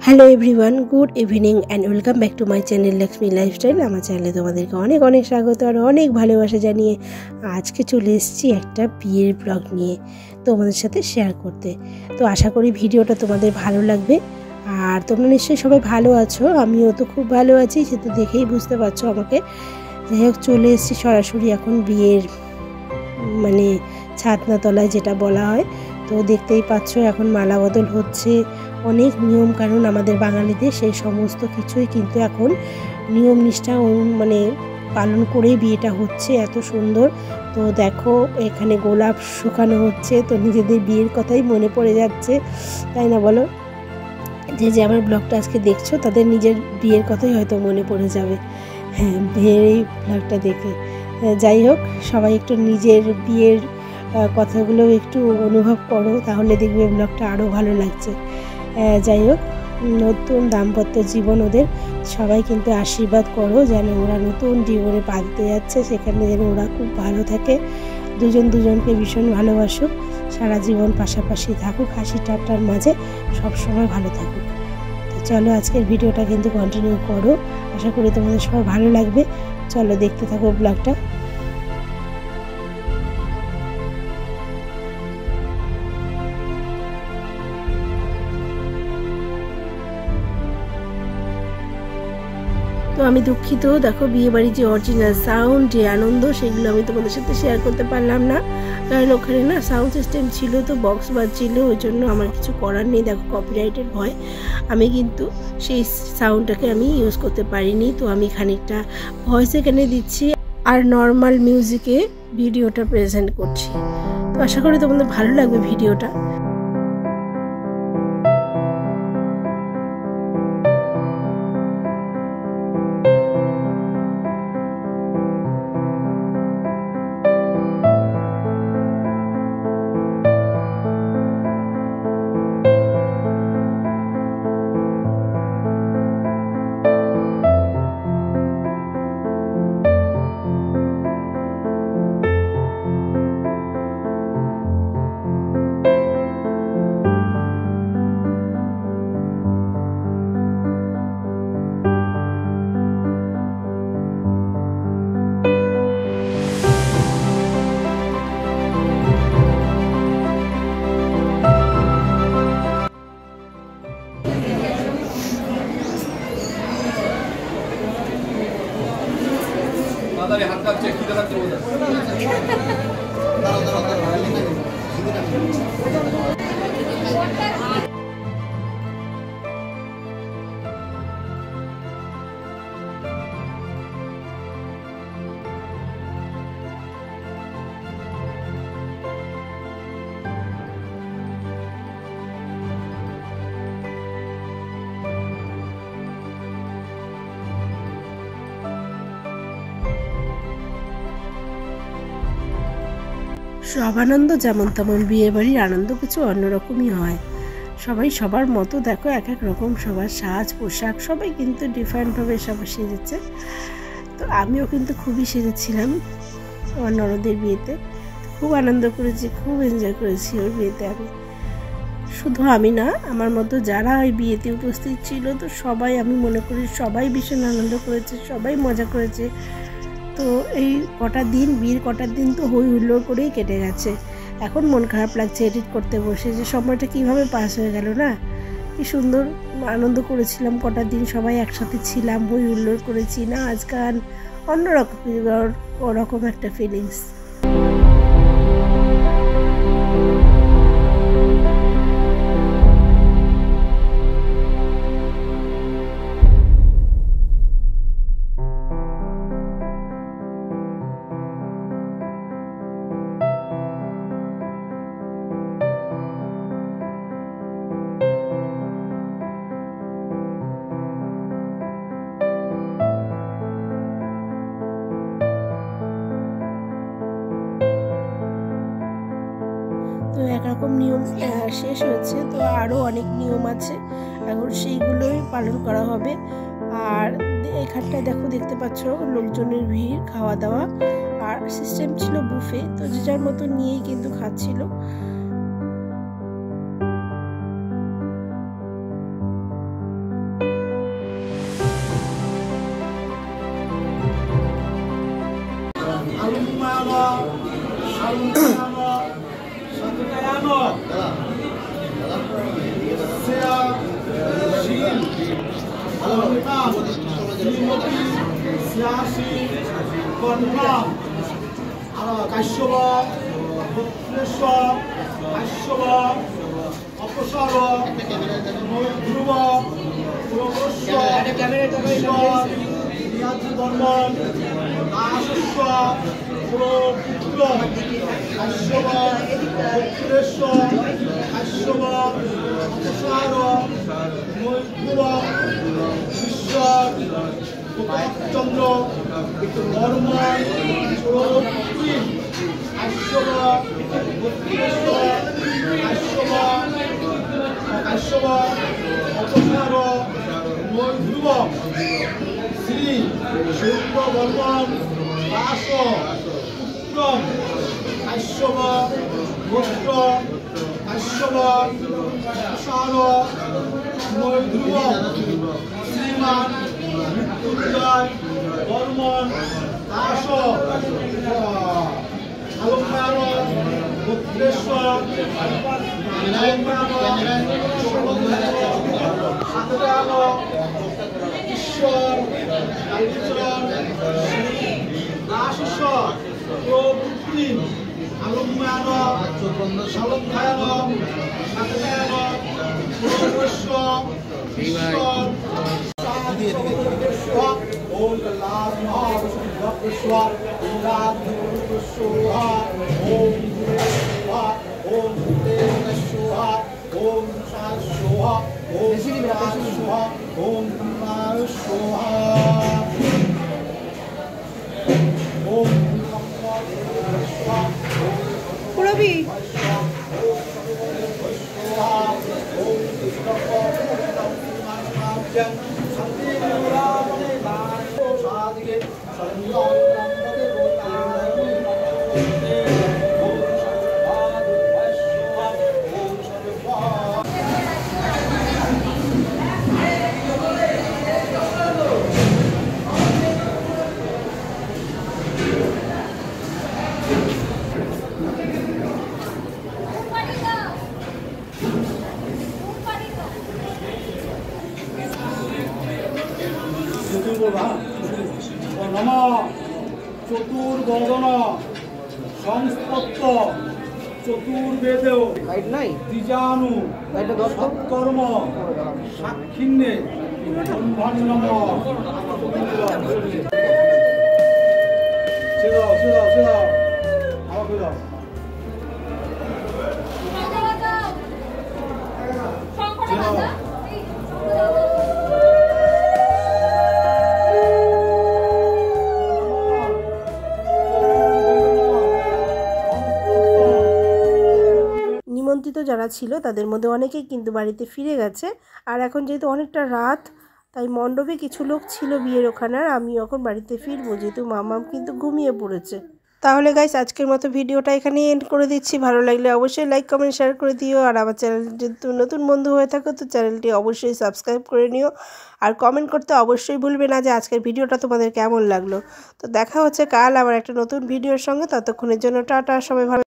Hello everyone, good evening and welcome back to my channel Lakshmi lifestyle. আমার চ্যানেলে তোমাদেরকে অনেক অনেক স্বাগত আর অনেক ভালোবাসা জানিয়ে আজকে চলে এসেছি একটা বিয়ের ব্লগ নিয়ে তোমাদের সাথে শেয়ার করতে। তো আশা করি ভিডিওটা তোমাদের ভালো লাগবে। আর তোমরা নিশ্চয়ই সবাই ভালো আছো, আমিও তো খুব ভালো আছি, সে তো দেখেই বুঝতে পারছো আমাকে। যাই হোক, চলে এসেছি সরাসরি এখন বিয়ের ছাতনাতলায়, যেটা বলা হয়। তো দেখতেই পাচ্ছ এখন মালা বদল হচ্ছে, অনেক নিয়ম কানুন আমাদের বাঙালিদের, সেই সমস্ত কিছুই কিন্তু এখন নিয়ম নিষ্ঠা পালন করে বিয়েটা হচ্ছে, এত সুন্দর। তো দেখো এখানে গোলাপ শুকানো হচ্ছে, তো নিজেদের বিয়ের কথাই মনে পড়ে যাচ্ছে, তাই না বলো? যে আমার ব্লগটা আজকে দেখছো তাদের নিজের বিয়ের কথাই হয়তো মনে পড়ে যাবে, হ্যাঁ, বিয়ের এই ব্লগটা দেখে। যাই হোক, সবাই একটু নিজের বিয়ের কথাগুলো একটু অনুভব করো, তাহলে দেখবে ব্লগটা আরও ভালো লাগছে। যাই হোক, নতুন দাম্পত্য জীবন ওদের, সবাই কিন্তু আশীর্বাদ করো যেন ওরা নতুন জীবনে পা দিতে যাচ্ছে, সেখানে যেন ওরা খুব ভালো থাকে, দুজন দুজনকে ভীষণ ভালোবাসুক, সারা জীবন পাশাপাশি থাকুক, হাসি ঠাট্টার মাঝে সবসময় ভালো থাকুক। তো চলো আজকের ভিডিওটা কিন্তু কন্টিনিউ করো, আশা করি তোমাদের সবার ভালো লাগবে। চলো দেখতে থাকো ব্লগটা। তো আমি দুঃখিত, দেখো বিয়েবাড়ির যে অরিজিনাল সাউন্ড, যে আনন্দ, সেগুলো আমি তোমাদের সাথে শেয়ার করতে পারলাম না, কারণ ওখানে না সাউন্ড সিস্টেম ছিল, তো বক্স বাজছিল, ওই জন্য আমার কিছু করার নেই। দেখো কপিরাইটের ভয় আমি কিন্তু সেই সাউন্ডটাকে আমি ইউজ করতে পারিনি, তো আমি খানিকটা ভয়েস এখানে দিচ্ছি আর নর্মাল মিউজিকে ভিডিওটা প্রেজেন্ট করছি। তো আশা করি তোমাদের ভালো লাগবে ভিডিওটা। হাত কাঁপছে, খিদে লাগছে বোধহয়। সব আনন্দ যেমন তেমন, বিয়ে বাড়ির আনন্দ কিছু অন্যরকমই হয়। সবাই সবার মতো, দেখো এক এক রকম সবার সাজ পোশাক, সবাই কিন্তু ডিফারেন্টভাবে সবাই সেজেছে। তো আমিও কিন্তু খুবই সেজেছিলাম আমার ননদের বিয়েতে, খুব আনন্দ করেছি, খুব এনজয় করেছি ওর বিয়েতে। আমি শুধু আমি না, আমার মতো যারা ওই বিয়েতে উপস্থিত ছিল, তো সবাই, আমি মনে করি সবাই ভীষণ আনন্দ করেছে, সবাই মজা করেছে। তো এই কটা দিন, বিয়ের কটা দিন তো হই হুল্লোড় করেই কেটে গেছে। এখন মন খারাপ লাগছে এডিট করতে বসে, যে সময়টা কিভাবে পাস হয়ে গেল না, কি সুন্দর আনন্দ করেছিলাম কটা দিন, সবাই একসাথে ছিলাম, হই হুল্লোড় করেছি, নাচ গান, অন্যরকম একটা ফিলিংস। তো একরকম নিয়ম শেষ হয়েছে, তো আরও অনেক নিয়ম আছে, এখন সেইগুলোই পালন করা হবে। আর এখানটায় দেখতে পাচ্ছ লোকজনের ভিড়, খাওয়া দাওয়া, আর সিস্টেম ছিল বুফে, তো যে যার মতো নিয়েই কিন্তু খাচ্ছিল। চন্দ্র বর্মন শ্রী সূর্য বর্মন দাস উত্তম কাশ্যপ গোত্র কাশ্যপ সার ধ্রুব শ্রীমান মৃত্যুঞ্জয় বর্মন দাস আলম্বায়ন গোত্রেশ্বর ঈশ্বর কালীচরণ দাসেশ্বর প্রভৃতি আলম্বায়ন সালম্বায়ন সাতবায়ন ঈশ্বর ঈশ্বর ओम कल्लाद महाविष्णु इंद्राद सोहा ओम सोहा ओम देव सोहा ओम शाद सोहा ओम शाद सोहा ओम कुमार सोहा ओम सोहा पुरबी नमः चतुर्वदन संस्पत्त चतुर्वेद द्विजानु सत्कर्म साक्षिण्ये ब्रह्मणि नमः নিমন্ত্রিত যারা ছিল তাদের মধ্যে অনেকেই কিন্তু বাড়িতে ফিরে গেছে। আর এখন যেহেতু অনেকটা রাত, তাই মণ্ডপে কিছু লোক ছিল বিয়ের ওখানে, আর আমি এখন বাড়িতে ফিরবো, যেহেতু মামাম কিন্তু ঘুমিয়ে পড়েছে। তাহলে গাইস আজকের মতো ভিডিওটা এখানেই এন্ড করে দিচ্ছি। ভালো লাগলে অবশ্যই লাইক কমেন্ট শেয়ার করে দিও। আর আমার চ্যানেল যদি নতুন বন্ধু হয়ে থাকো তো চ্যানেলটি অবশ্যই সাবস্ক্রাইব করে নিও। আর কমেন্ট করতে অবশ্যই ভুলবে না যে আজকের ভিডিওটা তোমাদের কেমন লাগলো। তো দেখা হচ্ছে কাল আবার একটা নতুন ভিডিওর সঙ্গে। ততক্ষণের জন্য টাটা, সবাই ভালো।